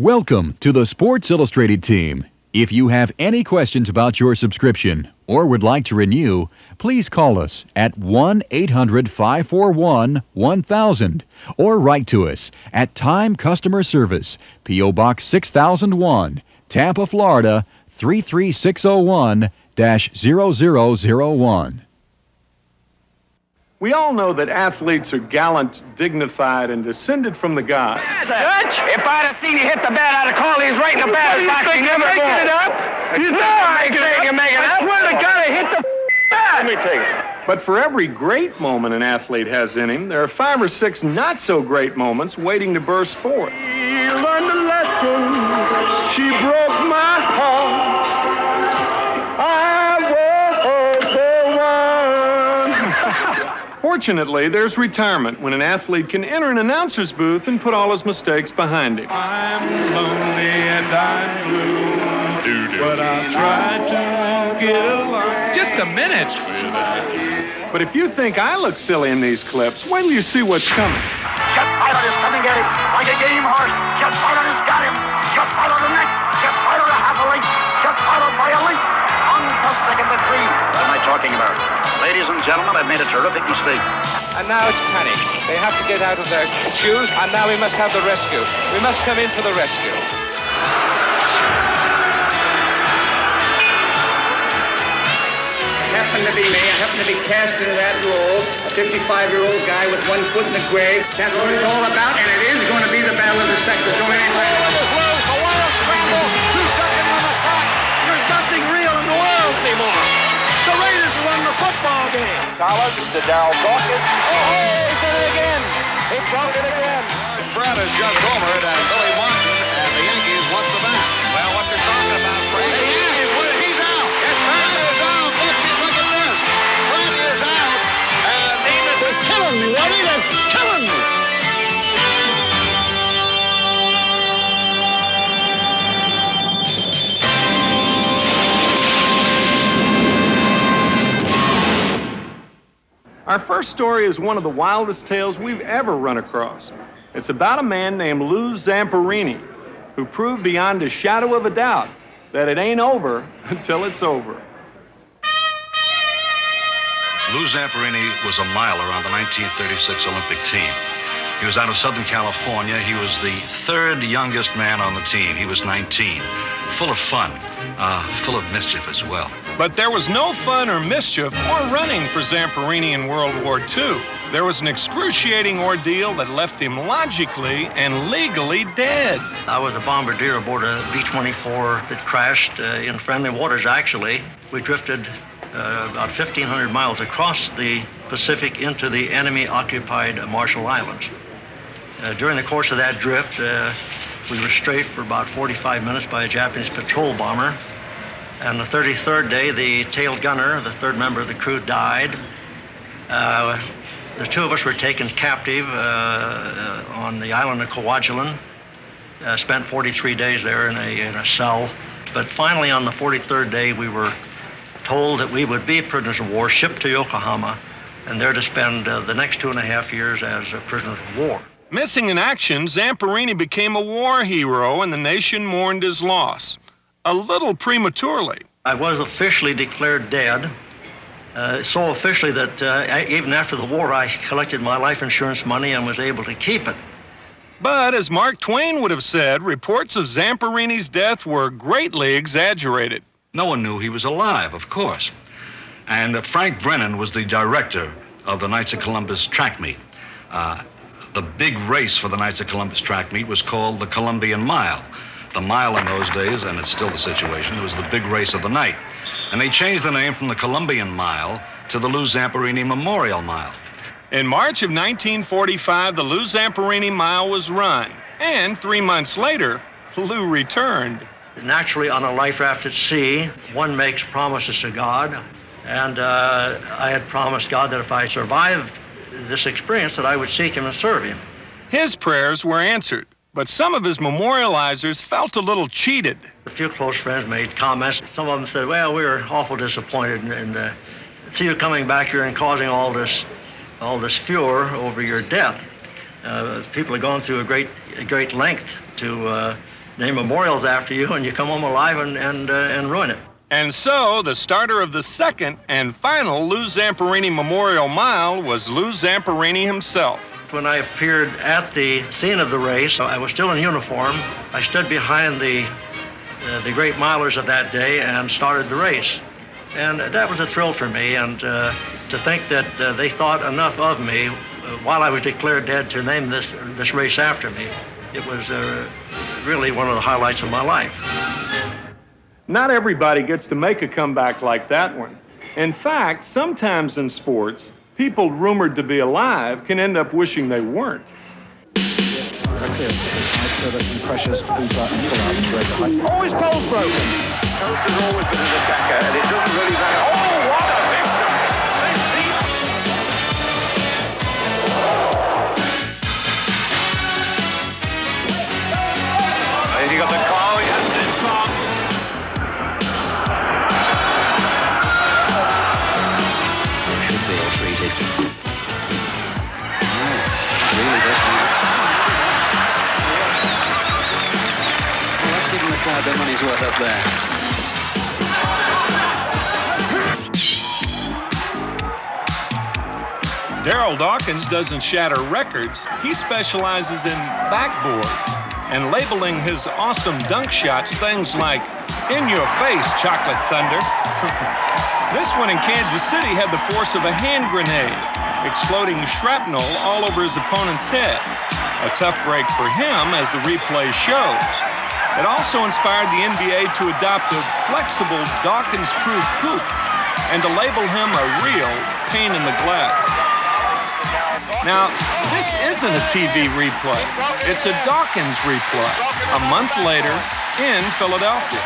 Welcome to the Sports Illustrated team. If you have any questions about your subscription or would like to renew, please call us at 1-800-541-1000 or write to us at Time Customer Service, P.O. Box 6001, Tampa, Florida 33601-0001. We all know that athletes are gallant, dignified, and descended from the gods. Judge, if I'd have seen you hit the bat, I'd have called these right in the bat. You never making it up? You know I'm saying you're making it up. I swear to God, I hit the bat. Let me take it. But for every great moment an athlete has in him, there are 5 or 6 not-so-great moments waiting to burst forth. She learned a lesson. She broke my heart. I was the one. Fortunately, there's retirement when an athlete can enter an announcer's booth and put all his mistakes behind him. I'm lonely and I'm blue, but I'll try to get along. Just a minute. But if you think I look silly in these clips, wait till you see what's coming. Jeff Pilot is coming at him like a game horse. Jeff Pilot has got him. Jeff Pilot a neck. Jeff Pilot a half a length. Jeff Pilot by a length. On to second to 3. What am I talking about? Ladies and gentlemen, I've made a terrific mistake. And now it's panic. They have to get out of their shoes, and now we must have the rescue. We must come in for the rescue. I happen to be cast into that role, a 55-year-old guy with 1 foot in the grave. That's what it's all about, and it is going to be the battle of the sexes. Don't anybody... A wild scramble. 2 seconds on the clock. There's nothing real in the world anymore. The Raiders won the football game. Collins to Darryl Dawkins. Oh, he did it again. He broke it again. It's Brad has just homered, and Billy Martin and the Yankees want the bat. Well, what they're talking about, Brady. The Yankees win. He's out. Yes, Brad is out. Look at this. Brad is out. And They're killing me, Eddie. They're killing me. Our first story is one of the wildest tales we've ever run across. It's about a man named Lou Zamperini, who proved beyond a shadow of a doubt that it ain't over until it's over. Lou Zamperini was a miler on the 1936 Olympic team. He was out of Southern California. He was the 3rd youngest man on the team. He was 19. Full of fun, full of mischief as well. But there was no fun or mischief or running for Zamperini in World War II. There was an excruciating ordeal that left him logically and legally dead. I was a bombardier aboard a B-24 that crashed in friendly waters, actually. We drifted about 1,500 miles across the Pacific into the enemy-occupied Marshall Islands. During the course of that drift, we were strafed for about 45 minutes by a Japanese patrol bomber. And the 33rd day, the tail gunner, the 3rd member of the crew, died. The 2 of us were taken captive on the island of Kwajalein. Spent 43 days there in a cell. But finally, on the 43rd day, we were told that we would be prisoners of war, shipped to Yokohama, and there to spend the next 2.5 years as prisoners of war. Missing in action, Zamperini became a war hero, and the nation mourned his loss. A little prematurely. I was officially declared dead, so officially that even after the war, I collected my life insurance money and was able to keep it. But as Mark Twain would have said, reports of Zamperini's death were greatly exaggerated. No one knew he was alive, of course. And Frank Brennan was the director of the Knights of Columbus track meet. The big race for the Knights of Columbus track meet was called the Columbian Mile. The mile in those days, and it's still the situation, it was the big race of the night. And they changed the name from the Columbian Mile to the Lou Zamperini Memorial Mile. In March of 1945, the Lou Zamperini Mile was run. And 3 months later, Lou returned. Naturally, on a life raft at sea, one makes promises to God. And I had promised God that if I survived this experience, that I would seek him and serve him. His prayers were answered, but some of his memorializers felt a little cheated. A few close friends made comments. Some of them said, well, we were awful disappointed and see you coming back here and causing all this furor over your death. People have gone through a great length to name memorials after you, and you come home alive and ruin it. And so, the starter of the second and final Lou Zamperini Memorial Mile was Lou Zamperini himself. When I appeared at the scene of the race, I was still in uniform. I stood behind the great milers of that day and started the race. And that was a thrill for me, and to think that they thought enough of me while I was declared dead to name this race after me, it was really one of the highlights of my life. Not everybody gets to make a comeback like that one. In fact, sometimes in sports, people rumored to be alive can end up wishing they weren't. Oh, his pole's broken. Coach has always been an attacker, and it doesn't really matter. Oh, what a victim! Has he got the car? He has this car. Should be all treated. Really does matter. Well, let's give him the crowd their money's worth up there. Darryl Dawkins doesn't shatter records. He specializes in backboards and labeling his awesome dunk shots things like, "In your face, chocolate thunder." This one in Kansas City had the force of a hand grenade, exploding shrapnel all over his opponent's head. A tough break for him, as the replay shows. It also inspired the NBA to adopt a flexible Dawkins-proof hoop and to label him a real pain in the glass. Now, this isn't a TV replay. It's a Dawkins replay, a month later in Philadelphia.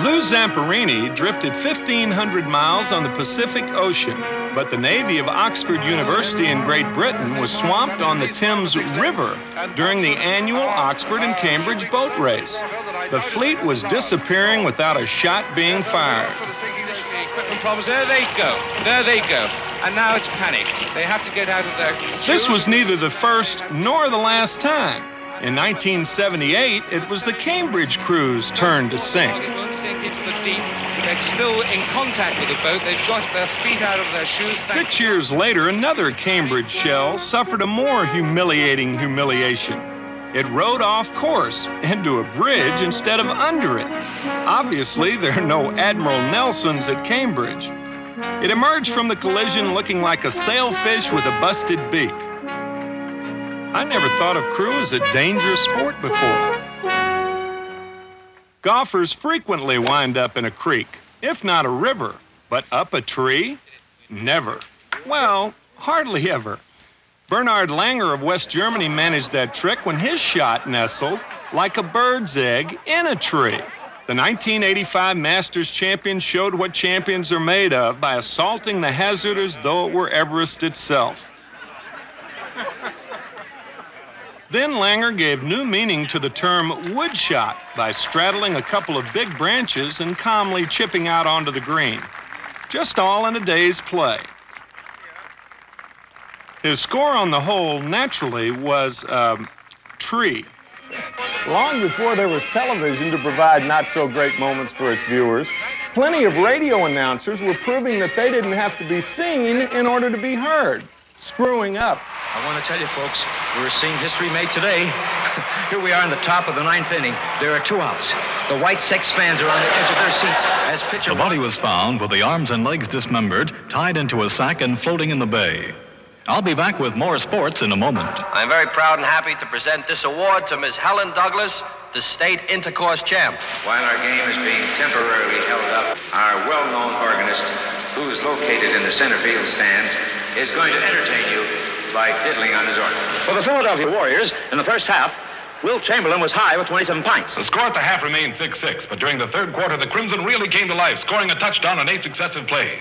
Lou Zamperini drifted 1,500 miles on the Pacific Ocean, but the Navy of Oxford University in Great Britain was swamped on the Thames River during the annual Oxford and Cambridge boat race. The fleet was disappearing without a shot being fired. There they go. There they go. And now it's panic. They have to get out of their shoes. This was neither the first nor the last time. In 1978, it was the Cambridge crew's turn to sink. They won't sink into the deep. They're still in contact with the boat. They've got their feet out of their shoes. 6 years later, another Cambridge shell suffered a more humiliating humiliation. It rode off course into a bridge instead of under it. Obviously, there are no Admiral Nelsons at Cambridge. It emerged from the collision looking like a sailfish with a busted beak. I never thought of crew as a dangerous sport before. Golfers frequently wind up in a creek, if not a river, but up a tree? Never. Well, hardly ever. Bernhard Langer of West Germany managed that trick when his shot nestled like a bird's egg in a tree. The 1985 Masters champion showed what champions are made of by assaulting the hazard as though it were Everest itself. Then Langer gave new meaning to the term woodshot by straddling a couple of big branches and calmly chipping out onto the green. Just all in a day's play. His score on the hole, naturally, was tree. Long before there was television to provide not-so-great moments for its viewers, plenty of radio announcers were proving that they didn't have to be seen in order to be heard, screwing up. I want to tell you, folks, we're seeing history made today. Here we are in the top of the ninth inning. There are 2 outs. The White Sox fans are on the edge of their seats as pitcher... The body was found with the arms and legs dismembered, tied into a sack and floating in the bay. I'll be back with more sports in a moment. I'm very proud and happy to present this award to Ms. Helen Douglas, the state intercourse champ. While our game is being temporarily held up, our well-known organist, who's located in the center field stands, is going to entertain you by diddling on his organ. For the Philadelphia Warriors, in the first half, Will Chamberlain was high with 27 points. The score at the half remained 6-6, but during the third quarter, the Crimson really came to life, scoring a touchdown on 8 successive plays.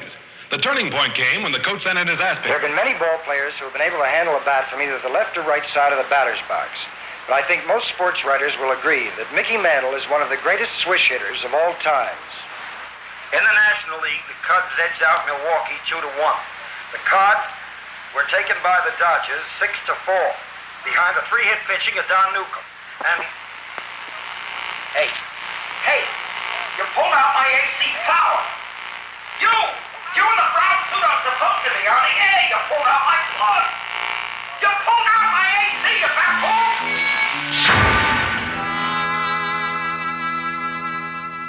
The turning point came when the coach sent in his aspect. There have been many ball players who have been able to handle a bat from either the left or right side of the batter's box. But I think most sports writers will agree that Mickey Mantle is one of the greatest swish hitters of all times. In the National League, the Cubs edged out Milwaukee 2-1. The Cards were taken by the Dodgers 6-4. behind the free hit pitching of Don Newcomb. And, hey, you pulled out my AC power. You in the brown suit I'm supposed to be on the air, you pulled out my plug. You pulled out my AC, you fat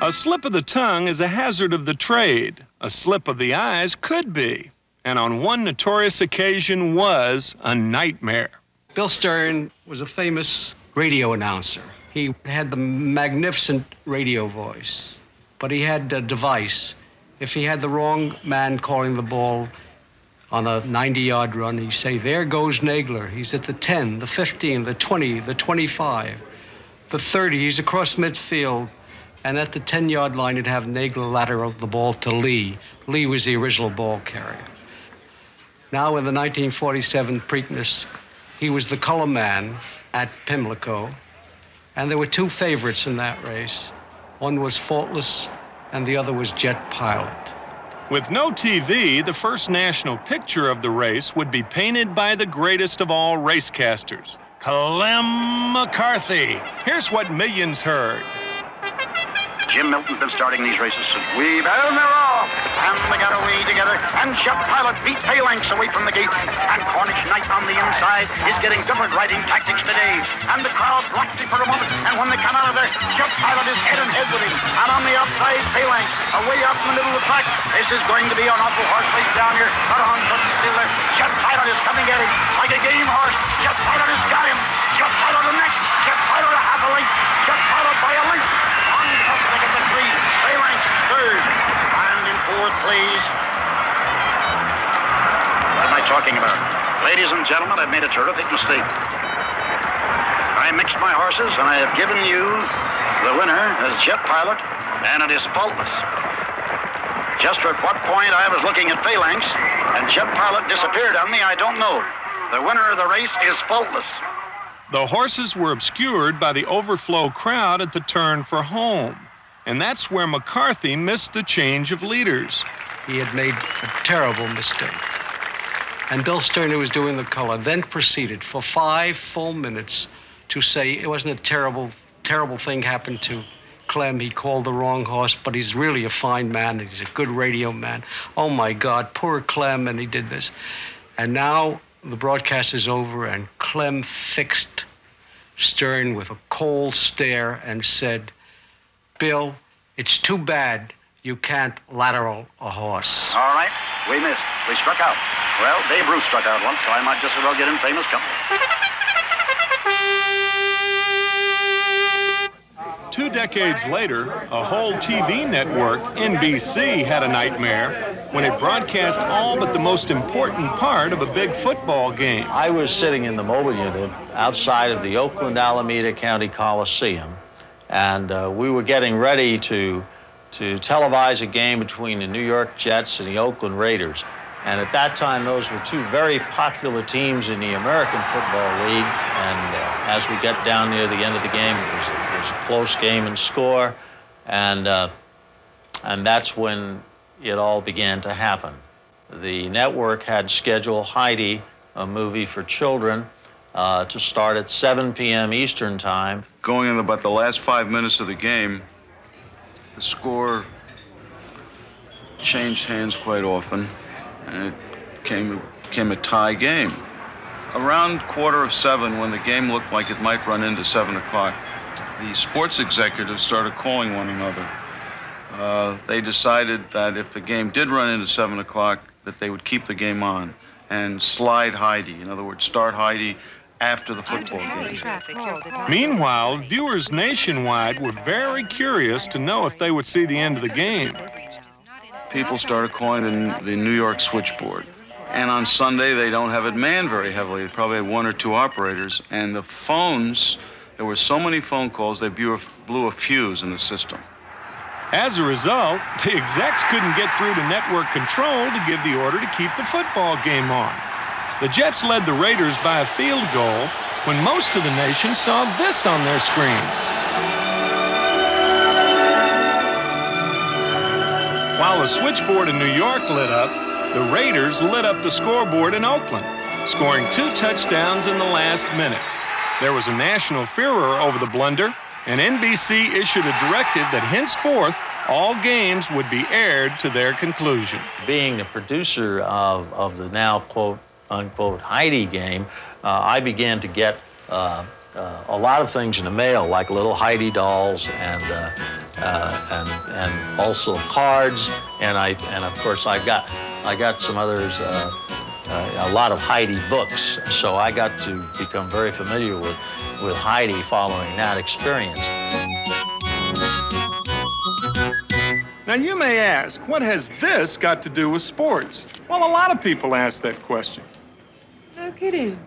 fool. A slip of the tongue is a hazard of the trade. A slip of the eyes could be, and on one notorious occasion was a nightmare. Bill Stern was a famous radio announcer. He had the magnificent radio voice, but he had a device. If he had the wrong man calling the ball on a 90-yard run, he'd say, there goes Nagler. He's at the 10, the 15, the 20, the 25, the 30. He's across midfield. And at the 10-yard line, he'd have Nagler lateral the ball to Lee. Lee was the original ball carrier. Now in the 1947 Preakness, he was the color man at Pimlico. And there were two favorites in that race. One was Faultless, and the other was Jet Pilot. With no TV, the first national picture of the race would be painted by the greatest of all racecasters, Clem McCarthy. Here's what millions heard. Jim Milton's been starting these races since we've had them all. And they got away together. And Jet Pilot beat Phalanx away from the gate. And Cornish Knight on the inside is getting different riding tactics today. And the crowd blocks him for a moment. And when they come out of there, Jet Pilot is head and head with him. And on the outside, Phalanx, away out in the middle of the track. This is going to be an awful horse race down here. But on foot still there. Jet Pilot is coming at him like a game horse. Jet Pilot has got him. Jet Pilot the next. Jet Pilot a half a length. Jet Pilot by a length. Second to three, Phalanx third, and in fourth place. What am I talking about? Ladies and gentlemen, I've made a terrific mistake. I mixed my horses, and I have given you the winner as Jet Pilot, and it is Faultless. Just at what point I was looking at Phalanx, and Jet Pilot disappeared on me, I don't know. The winner of the race is Faultless. The horses were obscured by the overflow crowd at the turn for home. And that's where McCarthy missed the change of leaders. He had made a terrible mistake. And Bill Stern, who was doing the color, then proceeded for 5 full minutes to say it wasn't a terrible thing happened to Clem. He called the wrong horse, but he's really a fine man. He's a good radio man. Oh, my God, poor Clem, and he did this. And now the broadcast is over, and Clem fixed Stern with a cold stare and said, Bill, it's too bad you can't lateral a horse. All right, we missed. We struck out. Well, Babe Ruth struck out once, so I might just as well get in famous company. 2 decades later, a whole TV network, NBC, had a nightmare when it broadcast all but the most important part of a big football game. I was sitting in the mobile unit outside of the Oakland Alameda County Coliseum, and we were getting ready to televise a game between the New York Jets and the Oakland Raiders. And at that time, those were two very popular teams in the American Football League. And as we got down near the end of the game, it was a close game in score. And that's when it all began to happen. The network had scheduled Heidi, a movie for children, to start at 7 p.m. Eastern Time. Going in about the last 5 minutes of the game, the score changed hands quite often, and it became a tie game. Around 6:45, when the game looked like it might run into 7 o'clock, the sports executives started calling one another. They decided that if the game did run into 7 o'clock, that they would keep the game on and slide Heidi. In other words, start Heidi after the football game. Meanwhile, viewers nationwide were very curious to know if they would see the end of the game. People started calling the New York switchboard. And on Sunday, they don't have it manned very heavily. They probably had 1 or 2 operators. And the phones, there were so many phone calls, they blew a fuse in the system. As a result, the execs couldn't get through to network control to give the order to keep the football game on. The Jets led the Raiders by a field goal when most of the nation saw this on their screens. While the switchboard in New York lit up, the Raiders lit up the scoreboard in Oakland. scoring 2 touchdowns in the last minute. There was a national furor over the blunder, and NBC issued a directive that henceforth all games would be aired to their conclusion. Being the producer of the now quote-unquote Heidi game, I began to get a lot of things in the mail, like little Heidi dolls and also cards, and of course I got some others, a lot of Heidi books. So I got to become very familiar with Heidi following that experience. Now you may ask, what has this got to do with sports? Well, a lot of people ask that question. No kidding.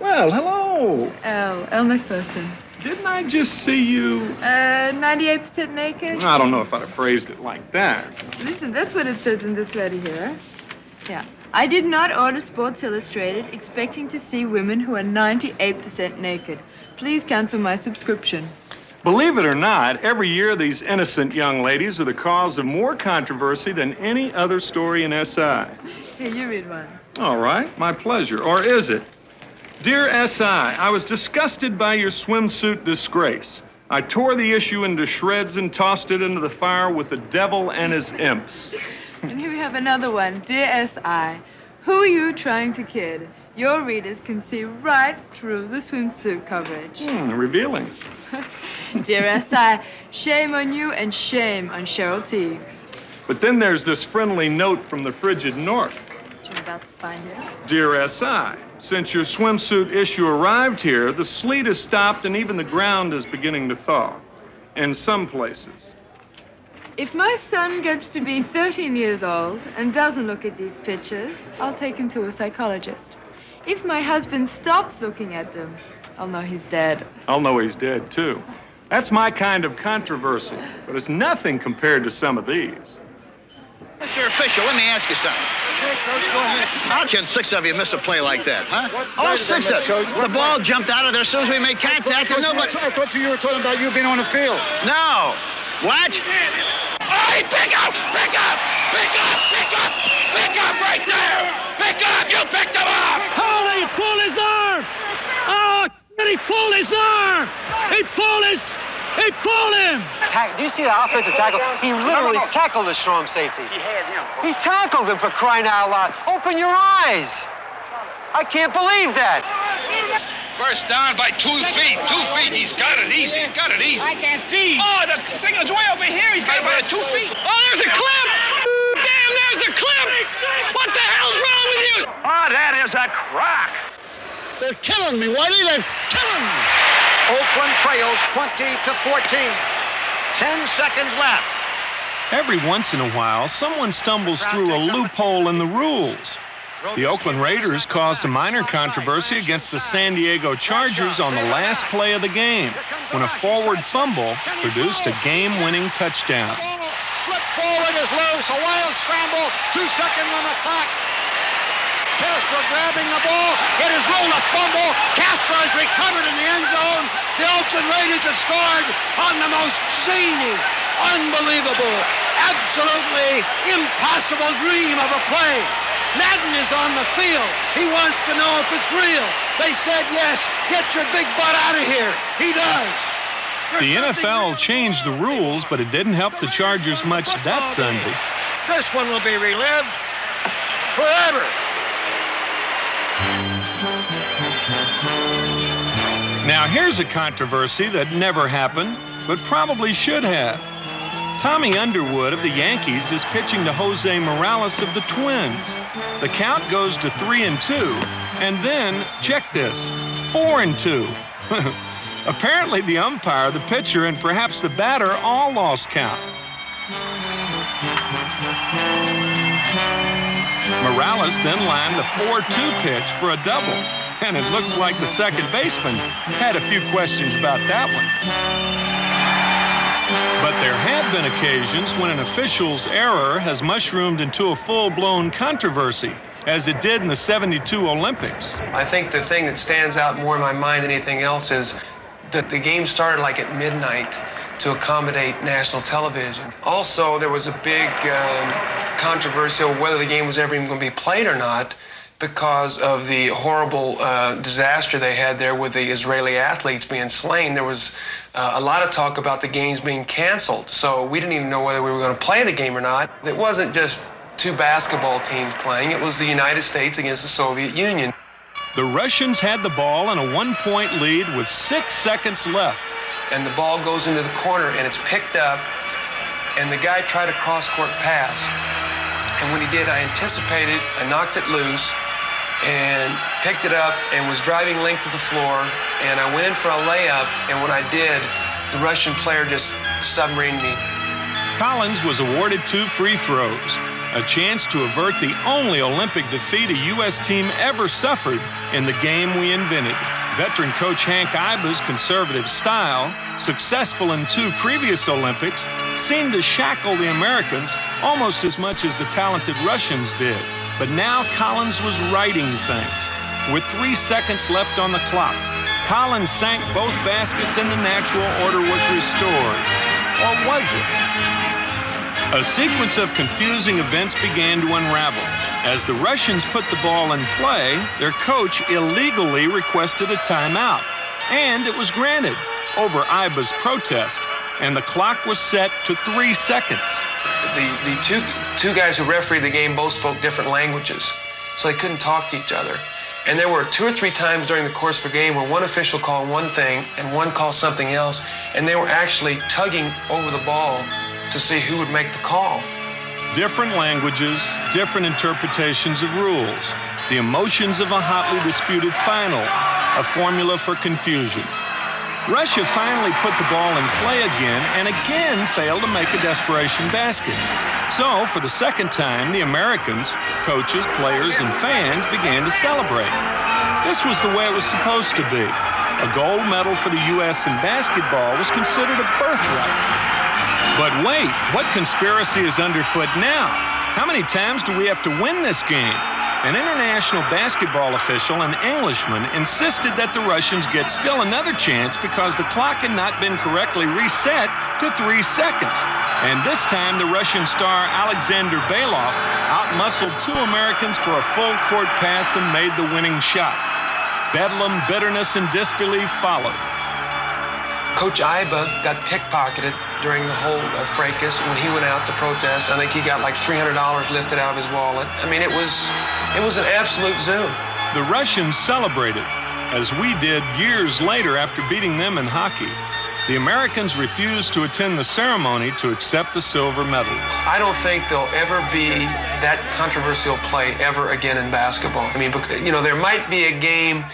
Well, hello. Oh, Elle McPherson. Didn't I just see you? 98% naked? I don't know if I'd have phrased it like that. Listen, that's what it says in this letter here. Yeah. I did not order Sports Illustrated expecting to see women who are 98% naked. Please cancel my subscription. Believe it or not, every year these innocent young ladies are the cause of more controversy than any other story in SI. Here, you read one. All right, my pleasure. Or is it? Dear SI, I was disgusted by your swimsuit disgrace. I tore the issue into shreds and tossed it into the fire with the devil and his imps. And here we have another one. Dear SI, who are you trying to kid? Your readers can see right through the swimsuit coverage. Revealing. Dear SI, shame on you and shame on Cheryl Teagues. But then there's this friendly note from the frigid north. What you're about to find out. Dear SI, since your swimsuit issue arrived here, the sleet has stopped and even the ground is beginning to thaw. In some places. If my son gets to be 13 years old and doesn't look at these pictures, I'll take him to a psychologist. If my husband stops looking at them, I'll know he's dead. I'll know he's dead, too. That's my kind of controversy, but it's nothing compared to some of these. Mr. Official, let me ask you something. How can 6 of you miss a play like that, huh? All 6 of you. The ball jumped out of there as soon as we made contact, and nobody... I thought you were talking about you being on the field. No. What? Hey, pick up! Pick up! Pick up! Pick up! Pick up right there! Pick up! You picked him up! Holy, he pulled his arm! Oh, he pulled his arm! He pulled him! Do you see the offensive tackle? He literally tackled the strong safety. He had him. He tackled him, for crying out loud. Open your eyes. I can't believe that. First down by 2 feet. 2 feet. He's got it easy. He's got it easy. I can't see. Oh, the thing is way over here. He's got it by 2 feet. Oh, there's a clip! Damn, there's a clip! What the hell's wrong with you? Oh, that is a crack. They're killing me, Whitey. They're killing me. Oakland trails 20-14. 10 seconds left. Every once in a while, someone stumbles through a loophole in the rules. The Oakland Raiders caused a minor controversy against the San Diego Chargers on the last play of the game, when a forward fumble produced a game-winning touchdown. Flip forward is loose. A wild scramble. 2 seconds on the clock. Casper grabbing the ball. It is ruled a fumble. Casper has recovered in the end zone. The Oakland Raiders have scored on the most zany, unbelievable, absolutely impossible dream of a play. Madden is on the field. He wants to know if it's real. They said yes. Get your big butt out of here. He does. The NFL changed the rules, but it didn't help the Chargers much that Sunday. This one will be relived forever. Now here's a controversy that never happened, but probably should have. Tommy Underwood of the Yankees is pitching to Jose Morales of the Twins. The count goes to 3-2, and then, check this, 4-2. Apparently the umpire, the pitcher, and perhaps the batter all lost count. Morales then lined the 4-2 pitch for a double, and it looks like the second baseman had a few questions about that one. But there have been occasions when an official's error has mushroomed into a full-blown controversy, as it did in the '72 Olympics. I think the thing that stands out more in my mind than anything else is that the game started like at midnight to accommodate national television. Also, there was a big controversy over whether the game was ever even going to be played or not, because of the horrible disaster they had there with the Israeli athletes being slain. There was a lot of talk about the games being canceled, so we didn't even know whether we were going to play the game or not. It wasn't just two basketball teams playing, it was the United States against the Soviet Union. The Russians had the ball in a 1-point lead with 6 seconds left. And the ball goes into the corner and it's picked up, and the guy tried a cross-court pass. And when he did, I anticipated, I knocked it loose and picked it up and was driving length to the floor, and I went in for a layup, and when I did, the Russian player just submarined me. Collins was awarded 2 free throws, a chance to avert the only Olympic defeat a U.S. team ever suffered in the game we invented. Veteran coach Hank Iba's conservative style, successful in 2 previous Olympics, seemed to shackle the Americans almost as much as the talented Russians did. But now Collins was righting things. With 3 seconds left on the clock, Collins sank both baskets and the natural order was restored. Or was it? A sequence of confusing events began to unravel. As the Russians put the ball in play, their coach illegally requested a timeout, and it was granted over Iba's protest, and the clock was set to 3 seconds. The two guys who refereed the game both spoke different languages, so they couldn't talk to each other. And there were 2 or 3 times during the course of the game where one official called one thing and one called something else, and they were actually tugging over the ball to see who would make the call. Different languages, different interpretations of rules, the emotions of a hotly disputed final, a formula for confusion. Russia finally put the ball in play again and again failed to make a desperation basket. So, for the second time, the Americans, coaches, players, and fans began to celebrate. This was the way it was supposed to be. A gold medal for the U.S. in basketball was considered a birthright. But wait, what conspiracy is underfoot now? How many times do we have to win this game? An international basketball official, an Englishman, insisted that the Russians get still another chance because the clock had not been correctly reset to 3 seconds. And this time, the Russian star Alexander Belov outmuscled 2 Americans for a full-court pass and made the winning shot. Bedlam, bitterness, and disbelief followed. Coach Iba got pickpocketed during the whole fracas when he went out to protest. I think he got like $300 lifted out of his wallet. I mean, it was an absolute zoom. The Russians celebrated, as we did years later after beating them in hockey. The Americans refused to attend the ceremony to accept the silver medals. I don't think there'll ever be that controversial play ever again in basketball. I mean, you know, there might be a game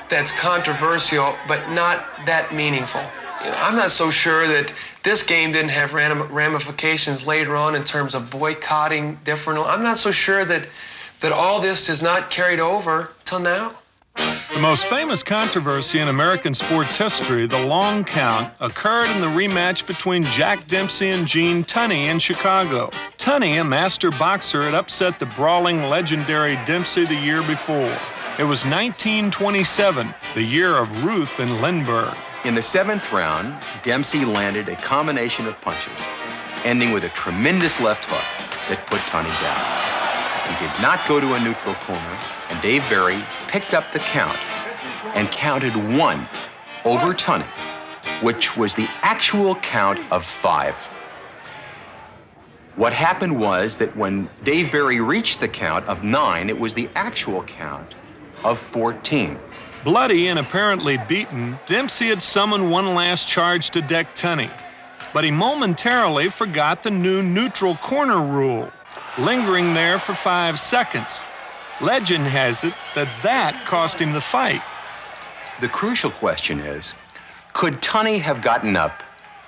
that's controversial, but not that meaningful. You know, I'm not so sure that this game didn't have ramifications later on in terms of boycotting different. I'm not so sure that all this is not carried over till now. The most famous controversy in American sports history, the long count, occurred in the rematch between Jack Dempsey and Gene Tunney in Chicago. Tunney, a master boxer, had upset the brawling, legendary Dempsey the year before. It was 1927, the year of Ruth and Lindbergh. In the 7th round, Dempsey landed a combination of punches, ending with a tremendous left hook that put Tunney down. He did not go to a neutral corner, and Dave Barry picked up the count and counted 1 over Tunney, which was the actual count of 5. What happened was that when Dave Barry reached the count of 9, it was the actual count of 14. Bloody and apparently beaten, Dempsey had summoned one last charge to deck Tunney, but he momentarily forgot the new neutral corner rule, lingering there for 5 seconds. Legend has it that cost him the fight. The crucial question is, could Tunney have gotten up,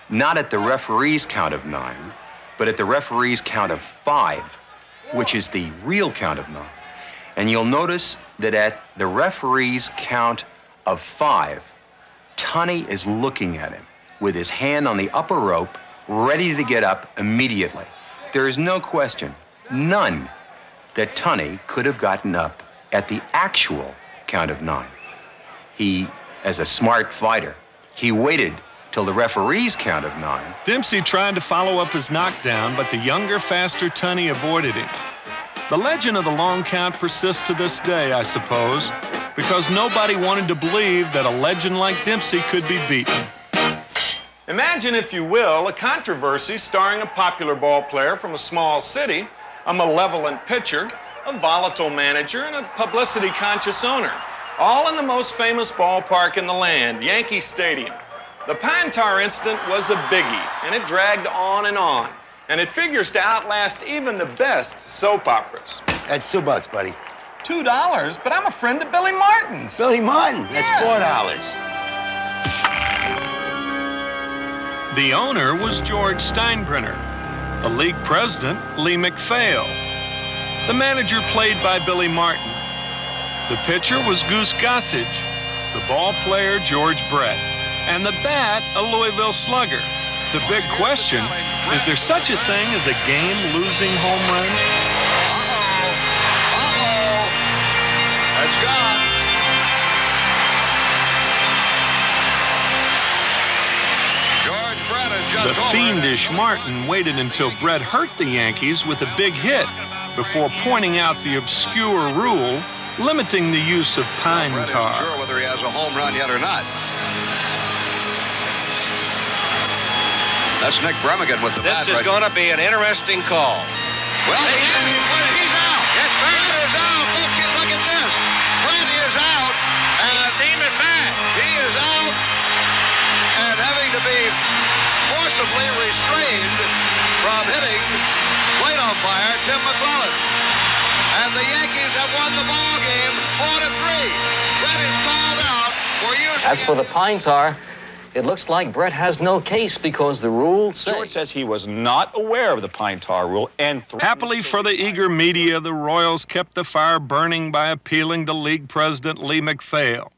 not at the referee's count of 9, but at the referee's count of 5, which is the real count of 9? And you'll notice that at the referee's count of 5, Tunney is looking at him with his hand on the upper rope, ready to get up immediately. There is no question, none, that Tunney could have gotten up at the actual count of 9. He, as a smart fighter, he waited till the referee's count of 9. Dempsey tried to follow up his knockdown, but the younger, faster Tunney avoided him. The legend of the long count persists to this day, I suppose, because nobody wanted to believe that a legend like Dempsey could be beaten. Imagine, if you will, a controversy starring a popular ball player from a small city, a malevolent pitcher, a volatile manager, and a publicity-conscious owner, all in the most famous ballpark in the land, Yankee Stadium. The Pine Tar incident was a biggie, and it dragged on, and it figures to outlast even the best soap operas. That's $2, buddy. $2? But I'm a friend of Billy Martin's. Billy Martin? That's $4. The owner was George Steinbrenner. The league president, Lee MacPhail. The manager, played by Billy Martin. The pitcher was Goose Gossage. The ball player, George Brett. And the bat, a Louisville Slugger. The big question, is there such a thing as a game-losing home run? That's gone. George Brett has just The fiendish Martin waited until Brett hurt the Yankees with a big hit before pointing out the obscure rule limiting the use of pine tar. Brett isn't sure whether he has a home run yet or not. That's Nick Bremigan with the bat. This is going to be an interesting call. Well, he's out. Yes, sir. Brett is out. Look at this. Brett is out. And team is back. He is out and having to be forcibly restrained from hitting plate umpire Tim McClellan. And the Yankees have won the ball game 4-3. Brett is called out for using. As for the pine tar, it looks like Brett has no case because the rules say. George says he was not aware of the pine tar rule and happily for the eager media, the Royals kept the fire burning by appealing to league president Lee MacPhail.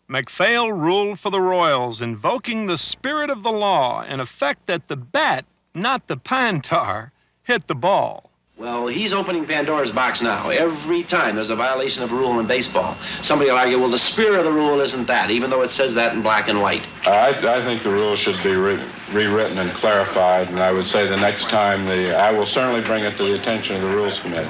MacPhail ruled for the Royals, invoking the spirit of the law, in effect that the bat, not the pine tar, hit the ball. Well, he's opening Pandora's box now. Every time there's a violation of a rule in baseball, somebody will argue, well, the spirit of the rule isn't that, even though it says that in black and white. I think the rule should be rewritten and clarified, and I would say the next time I will certainly bring it to the attention of the Rules Committee.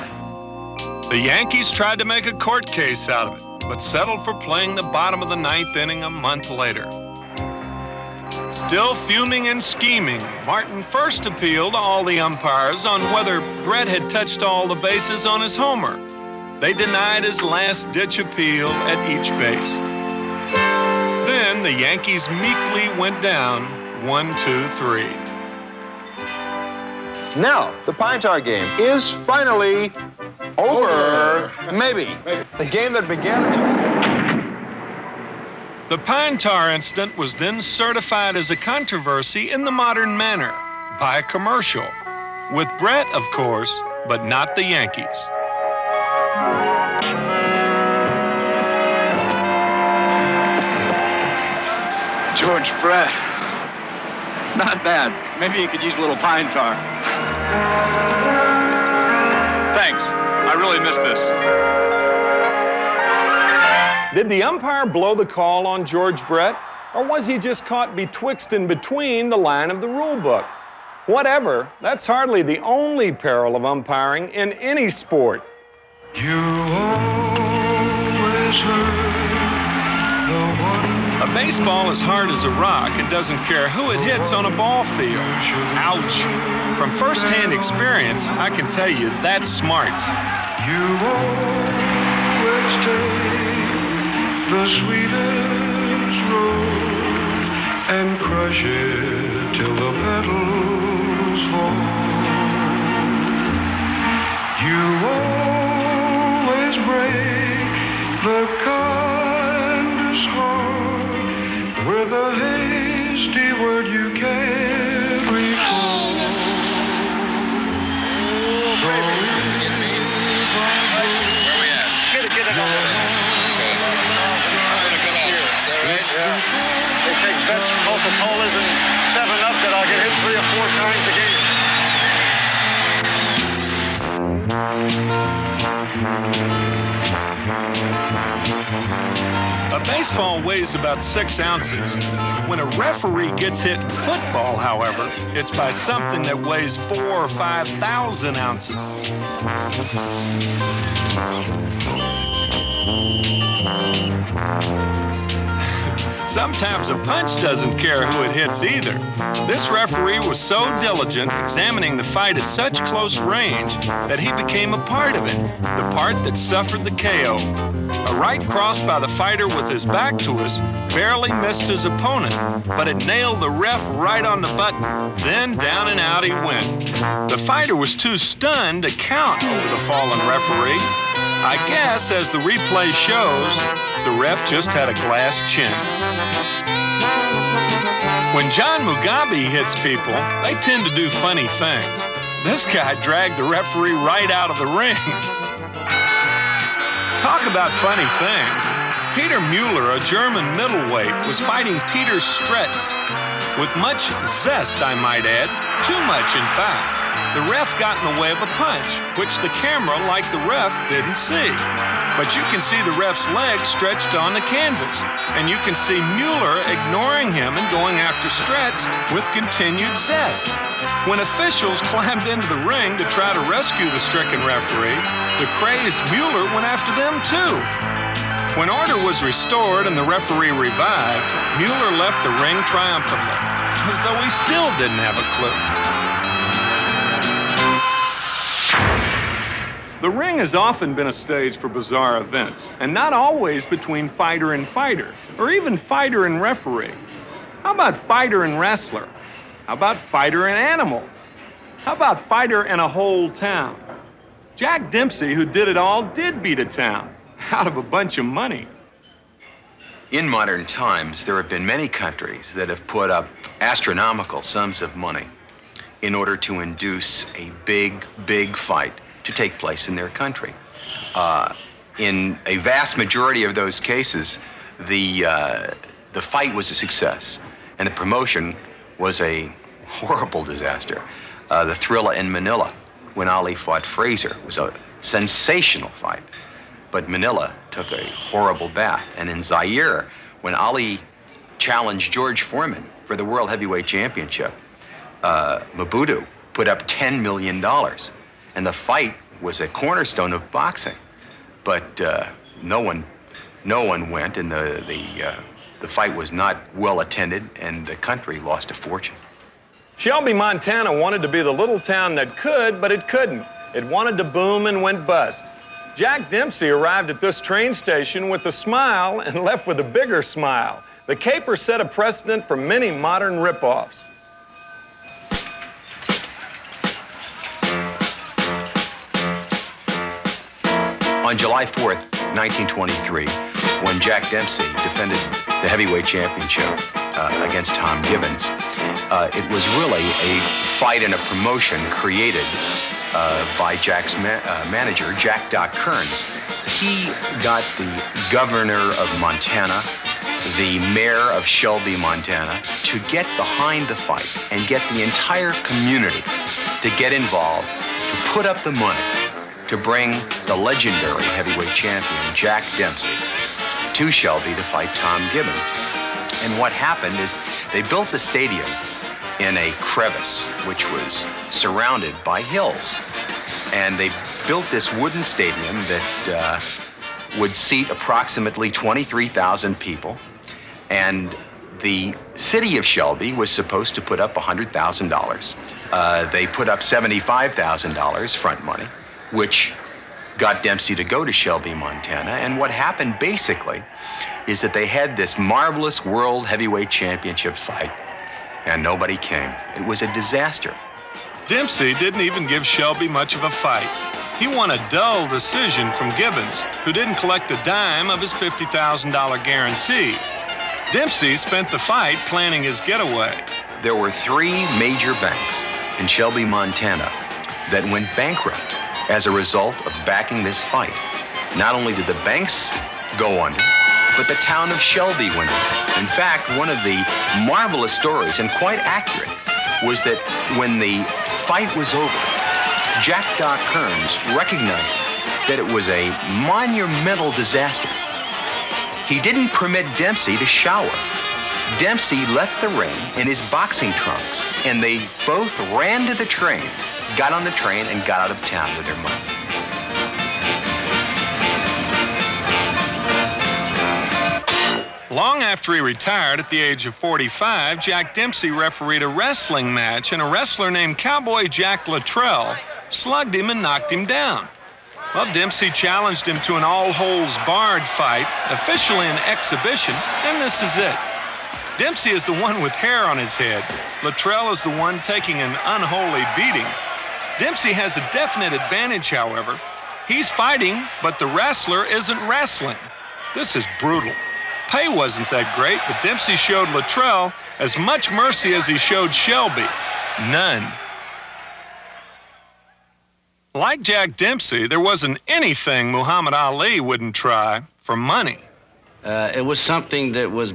The Yankees tried to make a court case out of it, but settled for playing the bottom of the ninth inning a month later. Still fuming and scheming, Martin first appealed to all the umpires on whether Brett had touched all the bases on his homer. They denied his last-ditch appeal at each base. Then the Yankees meekly went down 1-2-3. Now, the pine tar game is finally over. Maybe. The game that began tonight. The pine tar incident was then certified as a controversy in the modern manner by a commercial, with Brett, of course, but not the Yankees. George Brett. Not bad. Maybe you could use a little pine tar. Thanks. I really missed this. Did the umpire blow the call on George Brett, or was he just caught betwixt and between the line of the rule book? Whatever, that's hardly the only peril of umpiring in any sport. You always hurt the one. A baseball is hard as a rock and doesn't care who it hits on a ball field. Ouch. From first-hand experience, I can tell you that's smarts. You always take the sweetest rose and crush it till the petals fall. You always break the kindest heart with a hasty word you can't recall. So Where we at? Get it up there. They take Vets, Coca-Colas, and Baseball weighs about 6 ounces. When a referee gets hit in football, however, it's by something that weighs 4,000 or 5,000 ounces. Sometimes a punch doesn't care who it hits either. This referee was so diligent examining the fight at such close range that he became a part of it, the part that suffered the KO. A right cross by the fighter with his back to us barely missed his opponent, but it nailed the ref right on the button. Then down and out he went. The fighter was too stunned to count over the fallen referee. I guess, as the replay shows, the ref just had a glass chin. When John Mugabe hits people, they tend to do funny things. This guy dragged the referee right out of the ring. Talk about funny things. Peter Mueller, a German middleweight, was fighting Peter Stretz. With much zest, I might add. Too much, in fact. The ref got in the way of a punch, which the camera, like the ref, didn't see. But you can see the ref's leg stretched on the canvas, and you can see Mueller ignoring him and going after Stretz with continued zest. When officials climbed into the ring to try to rescue the stricken referee, the crazed Mueller went after them too. When order was restored and the referee revived, Mueller left the ring triumphantly, as though he still didn't have a clue. The ring has often been a stage for bizarre events, and not always between fighter and fighter, or even fighter and referee. How about fighter and wrestler? How about fighter and animal? How about fighter and a whole town? Jack Dempsey, who did it all, did beat a town out of a bunch of money. In modern times, there have been many countries that have put up astronomical sums of money in order to induce a big, big fight to take place in their country. In a vast majority of those cases, the fight was a success, and the promotion was a horrible disaster. The Thrilla in Manila, when Ali fought Frazier, was a sensational fight, but Manila took a horrible bath. And in Zaire, when Ali challenged George Foreman for the World Heavyweight Championship, Mobutu put up $10 million. And the fight was a cornerstone of boxing, but no one went, and the fight was not well attended, and the country lost a fortune. Shelby, Montana wanted to be the little town that could, but it couldn't. It wanted to boom and went bust. Jack Dempsey arrived at this train station with a smile and left with a bigger smile. The caper set a precedent for many modern rip-offs. On July 4th, 1923, when Jack Dempsey defended the heavyweight championship against Tom Gibbons, it was really a fight and a promotion created by Jack's manager, Jack Doc Kearns. He got the governor of Montana, the mayor of Shelby, Montana, to get behind the fight and get the entire community to get involved, to put up the money, to bring the legendary heavyweight champion, Jack Dempsey, to Shelby to fight Tom Gibbons. And what happened is they built the stadium in a crevice, which was surrounded by hills. And they built this wooden stadium that would seat approximately 23,000 people. And the city of Shelby was supposed to put up $100,000. They put up $75,000 front money, which got Dempsey to go to Shelby, Montana. And what happened basically is that they had this marvelous World Heavyweight Championship fight, and nobody came. It was a disaster. Dempsey didn't even give Shelby much of a fight. He won a dull decision from Gibbons, who didn't collect a dime of his $50,000 guarantee. Dempsey spent the fight planning his getaway. There were 3 major banks in Shelby, Montana that went bankrupt as a result of backing this fight. Not only did the banks go under, but the town of Shelby went under. In fact, one of the marvelous stories, and quite accurate, was that when the fight was over, Jack Doc Kearns recognized that it was a monumental disaster. He didn't permit Dempsey to shower. Dempsey left the ring in his boxing trunks, and they both ran to the train, got on the train, and got out of town with their money. Long after he retired at the age of 45, Jack Dempsey refereed a wrestling match, and a wrestler named Cowboy Jack Luttrell slugged him and knocked him down. Well, Dempsey challenged him to an all-holes-barred fight, officially an exhibition, and this is it. Dempsey is the one with hair on his head. Luttrell is the one taking an unholy beating. Dempsey has a definite advantage, however. He's fighting, but the wrestler isn't wrestling. This is brutal. Pay wasn't that great, but Dempsey showed Luttrell as much mercy as he showed Shelby. None. Like Jack Dempsey, there wasn't anything Muhammad Ali wouldn't try for money. It was something that was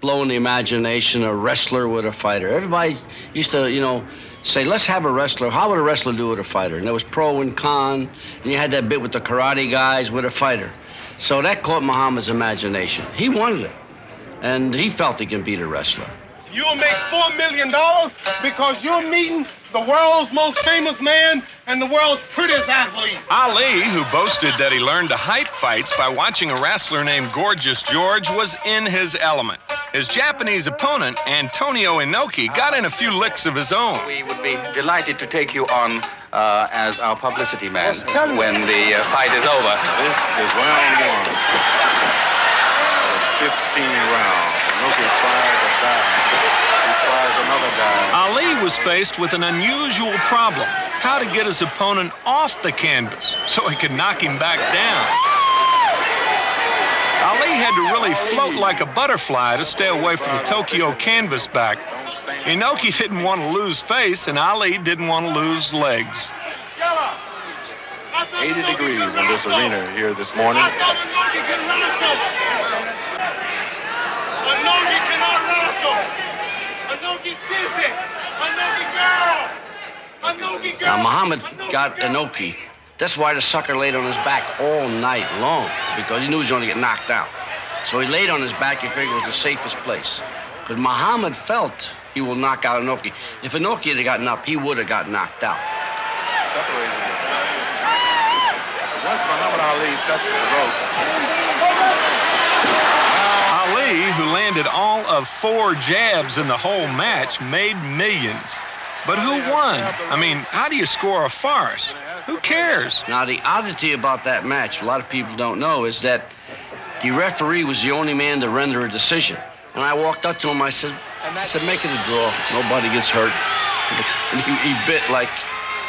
blowing the imagination, a wrestler with a fighter. Everybody used to, say, let's have a wrestler. How would a wrestler do with a fighter? And there was pro and con, and you had that bit with the karate guys with a fighter. So that caught Muhammad's imagination. He wanted it, and he felt he can beat a wrestler. You'll make $4 million because you're meeting the world's most famous man and the world's prettiest athlete. Ali, who boasted that he learned to hype fights by watching a wrestler named Gorgeous George, was in his element. His Japanese opponent, Antonio Inoki, got in a few licks of his own. We would be delighted to take you on as our publicity man when the fight is over. This is round one. 15 rounds. Inoki tries a dive. He tries another dive. Ali was faced with an unusual problem: how to get his opponent off the canvas so he could knock him back down. Ali had to really float like a butterfly to stay away from the Tokyo canvas back. Inoki didn't want to lose face, and Ali didn't want to lose legs. 80 degrees in this arena here this morning. Now, Muhammad got Inoki. That's why the sucker laid on his back all night long, because he knew he was going to get knocked out. So he laid on his back. He figured it was the safest place, because Muhammad felt he will knock out Inoki. If Inoki had gotten up, he would have got knocked out. Once Muhammad Ali touches the ropes. Ali, who landed all of 4 jabs in the whole match, made millions. But who won? I mean, how do you score a farce? Who cares? Now, the oddity about that match, a lot of people don't know, is that the referee was the only man to render a decision. And I walked up to him, I said, make it a draw. Nobody gets hurt. And he bit like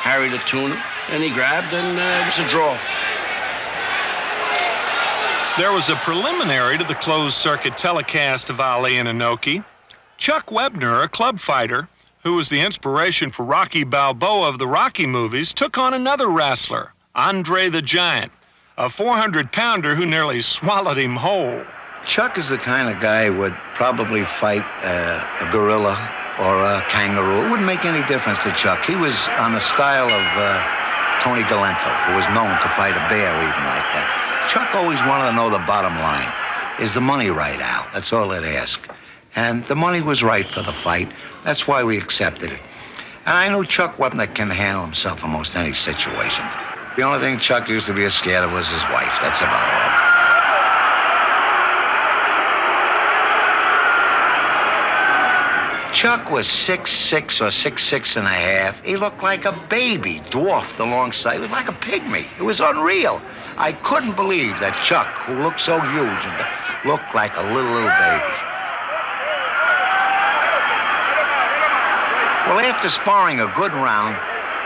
Harry the Tuna, and he grabbed, and it was a draw. There was a preliminary to the closed-circuit telecast of Ali and Inoki. Chuck Webner, a club fighter, who was the inspiration for Rocky Balboa of the Rocky movies, took on another wrestler, Andre the Giant, a 400-pounder who nearly swallowed him whole. Chuck is the kind of guy who would probably fight a gorilla or a kangaroo. It wouldn't make any difference to Chuck. He was on the style of Tony Galento, who was known to fight a bear even like that. Chuck always wanted to know the bottom line. Is the money right, Al? That's all it asked. And the money was right for the fight. That's why we accepted it. And I knew Chuck Webner can handle himself in most any situation. The only thing Chuck used to be scared of was his wife. That's about all. Chuck was 6'6" or 6'6" and a half. He looked like a baby, dwarfed alongside. He was like a pygmy. It was unreal. I couldn't believe that Chuck, who looked so huge, and looked like a little baby. Well, after sparring a good round,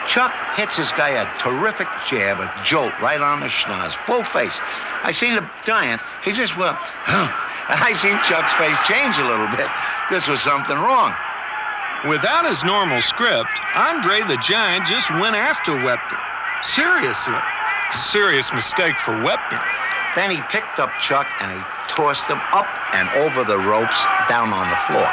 Chuck hits this guy a terrific jab, a jolt right on the schnoz, full face. I seen the Giant, he just went, huh. And I seen Chuck's face change a little bit. This was something wrong. Without his normal script, Andre the Giant just went after Webner. Seriously. A serious mistake for Webner. Then he picked up Chuck and he tossed him up and over the ropes down on the floor.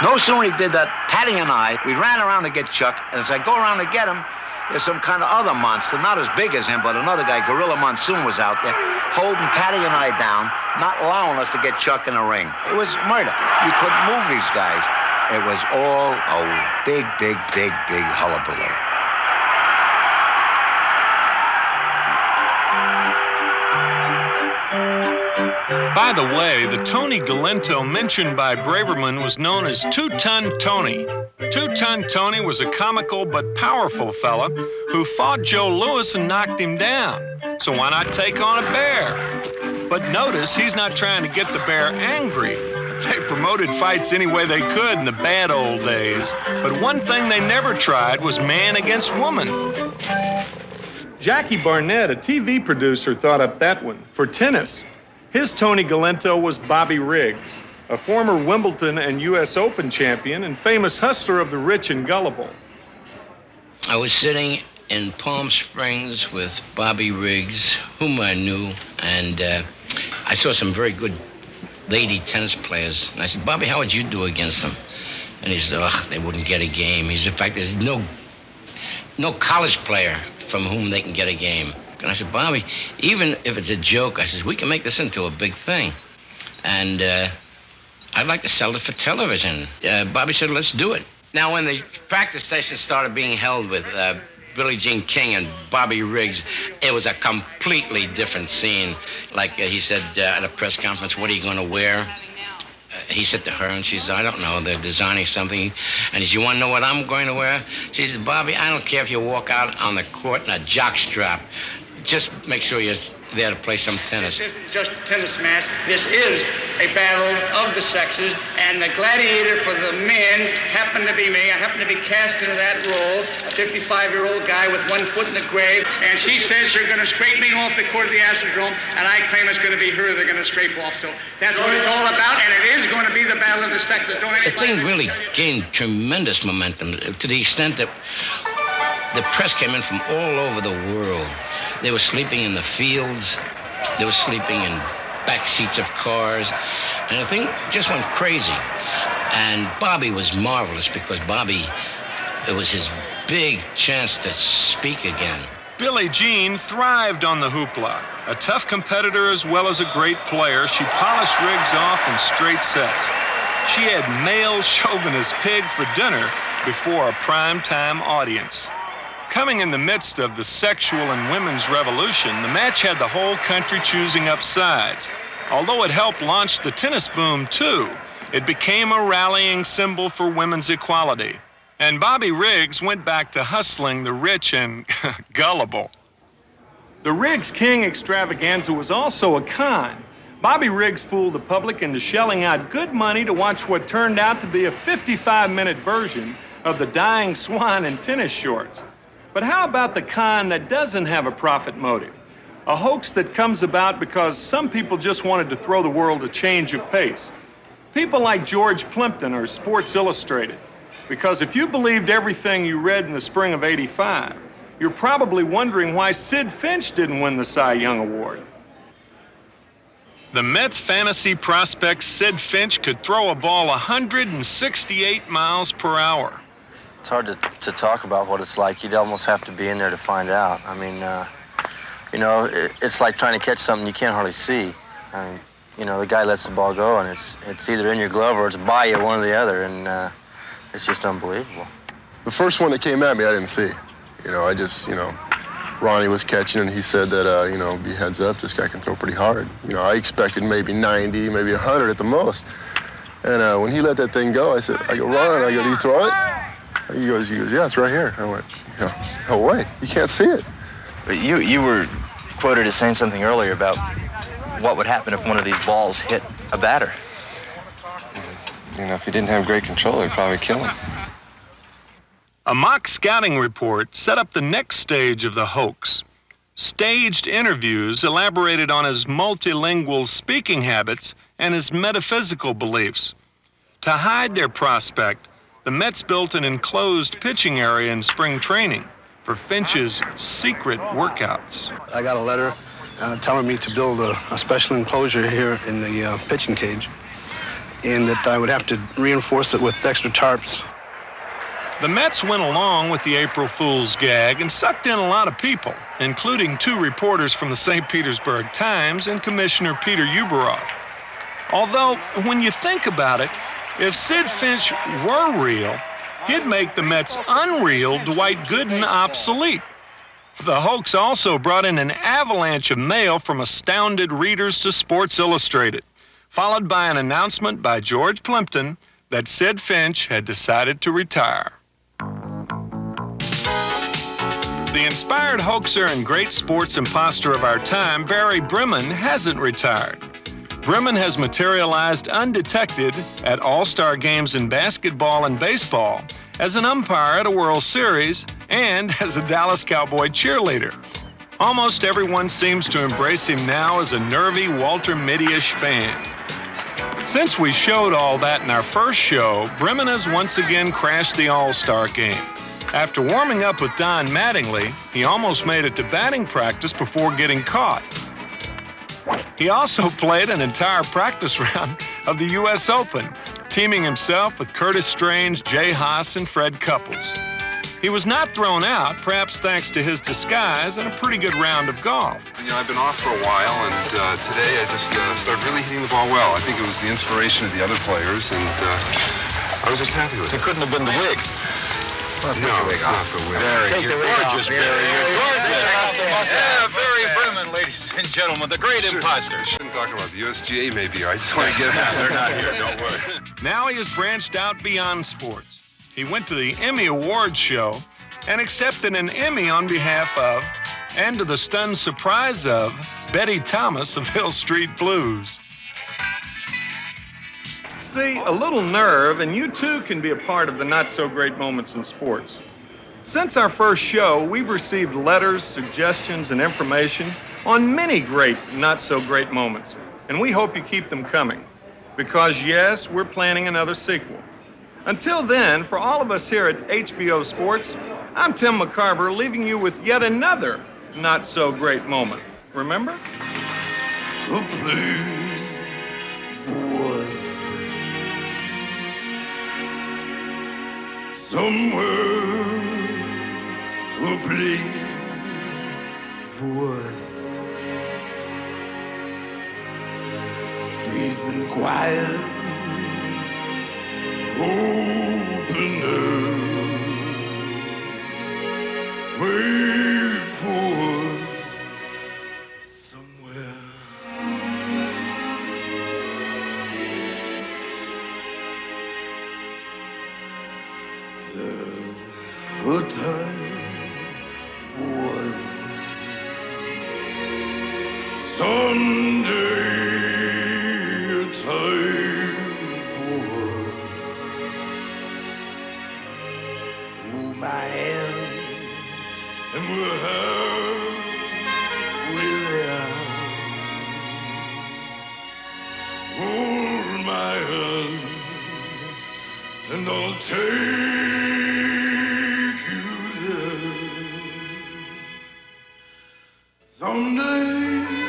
No sooner he did that, Patty and I, we ran around to get Chuck, and as I go around to get him, There's some kind of other monster, not as big as him, but another guy, Gorilla Monsoon, was out there holding Patty and I down, not allowing us to get Chuck in the ring. It was murder. You couldn't move these guys. It was all a big hullabaloo. By the way, the Tony Galento mentioned by Braverman was known as Two-Ton Tony. Two-Ton Tony was a comical but powerful fella who fought Joe Louis and knocked him down. So why not take on a bear? But notice he's not trying to get the bear angry. They promoted fights any way they could in the bad old days. But one thing they never tried was man against woman. Jackie Barnett, a TV producer, thought up that one for tennis. His Tony Galento was Bobby Riggs, a former Wimbledon and U.S. Open champion and famous hustler of the rich and gullible. I was sitting in Palm Springs with Bobby Riggs, whom I knew, and I saw some very good lady tennis players. And I said, Bobby, how would you do against them? And he said, they wouldn't get a game. He said, in fact, there's no college player from whom they can get a game. And I said, Bobby, even if it's a joke, I said, we can make this into a big thing. And I'd like to sell it for television. Bobby said, let's do it. Now, when the practice sessions started being held with Billie Jean King and Bobby Riggs, it was a completely different scene. Like he said at a press conference, what are you going to wear? He said to her, and she said, I don't know, they're designing something. And he said, you want to know what I'm going to wear? She says, Bobby, I don't care if you walk out on the court in a jock strap. Just make sure you're there to play some tennis. This isn't just a tennis match. This is a battle of the sexes, and the gladiator for the men happened to be me. I happened to be cast into that role, a 55-year-old guy with one foot in the grave, and she says they're going to scrape me off the court of the Astrodome, and I claim it's going to be her they're going to scrape off. So that's what it's all about, and it is going to be the battle of the sexes. The thing really gained tremendous momentum to the extent that the press came in from all over the world. They were sleeping in the fields. They were sleeping in back seats of cars. And the thing just went crazy. And Bobby was marvelous because Bobby, it was his big chance to speak again. Billie Jean thrived on the hoopla. A tough competitor as well as a great player, she polished Riggs off in straight sets. She had male chauvinist pig for dinner before a primetime audience. Coming in the midst of the sexual and women's revolution, the match had the whole country choosing up sides. Although it helped launch the tennis boom, too, it became a rallying symbol for women's equality. And Bobby Riggs went back to hustling the rich and gullible. The Riggs King extravaganza was also a con. Bobby Riggs fooled the public into shelling out good money to watch what turned out to be a 55-minute version of the Dying Swan in tennis shorts. But how about the con that doesn't have a profit motive? A hoax that comes about because some people just wanted to throw the world a change of pace. People like George Plimpton or Sports Illustrated. Because if you believed everything you read in the spring of '85, you're probably wondering why Sid Finch didn't win the Cy Young Award. The Mets fantasy prospect Sid Finch could throw a ball 168 miles per hour. It's hard to talk about what it's like. You'd almost have to be in there to find out. I mean, it's like trying to catch something you can't hardly see. I mean, the guy lets the ball go, and it's either in your glove or it's by you, one or the other, and it's just unbelievable. The first one that came at me, I didn't see. Ronnie was catching, and he said that, be heads up, this guy can throw pretty hard. I expected maybe 90, maybe 100 at the most. And when he let that thing go, I go, Ron, do you throw it? He goes, yeah, it's right here. I went, no way, you can't see it. But you were quoted as saying something earlier about what would happen if one of these balls hit a batter. If he didn't have great control, it'd probably kill him. A mock scouting report set up the next stage of the hoax. Staged interviews elaborated on his multilingual speaking habits and his metaphysical beliefs. To hide their prospect, the Mets built an enclosed pitching area in spring training for Finch's secret workouts. I got a letter telling me to build a special enclosure here in the pitching cage, and that I would have to reinforce it with extra tarps. The Mets went along with the April Fool's gag and sucked in a lot of people, including 2 reporters from the St. Petersburg Times and Commissioner Peter Uberoff. Although, when you think about it, if Sid Finch were real, he'd make the Mets' unreal Dwight Gooden obsolete. The hoax also brought in an avalanche of mail from astounded readers to Sports Illustrated, followed by an announcement by George Plimpton that Sid Finch had decided to retire. The inspired hoaxer and great sports imposter of our time, Barry Bremen, hasn't retired. Bremen has materialized undetected at all-star games in basketball and baseball, as an umpire at a World Series, and as a Dallas Cowboy cheerleader. Almost everyone seems to embrace him now as a nervy Walter Mitty-ish fan. Since we showed all that in our first show, Bremen has once again crashed the All-Star game. After warming up with Don Mattingly, he almost made it to batting practice before getting caught. He also played an entire practice round of the U.S. Open, teaming himself with Curtis Strange, Jay Haas, and Fred Couples. He was not thrown out, perhaps thanks to his disguise and a pretty good round of golf. You know, I've been off for a while, and today I just started really hitting the ball well. I think it was the inspiration of the other players, and I was just happy with it. It couldn't have been the wig. No, it's not the wig. Barry, you're gorgeous, Barry. You're gorgeous. Yeah, Barry Bremen, ladies and gentlemen, the great imposter. Shouldn't talk about the USGA, maybe. I just want to get out. They're not here, don't worry. Now he has branched out beyond sports. He went to the Emmy Awards show and accepted an Emmy on behalf of, and to the stunned surprise of, Betty Thomas of Hill Street Blues. See, a little nerve, and you too can be a part of the not-so-great moments in sports. Since our first show, we've received letters, suggestions, and information on many great not-so-great moments, and we hope you keep them coming. Because, yes, we're planning another sequel. Until then, for all of us here at HBO Sports, I'm Tim McCarver, leaving you with yet another not-so-great moment. Remember? A place for somewhere, a place for peace and quiet, open air, wait for us somewhere. There's a time for someday, a time for hold my hand and we'll have hold my hand and I'll take you there someday.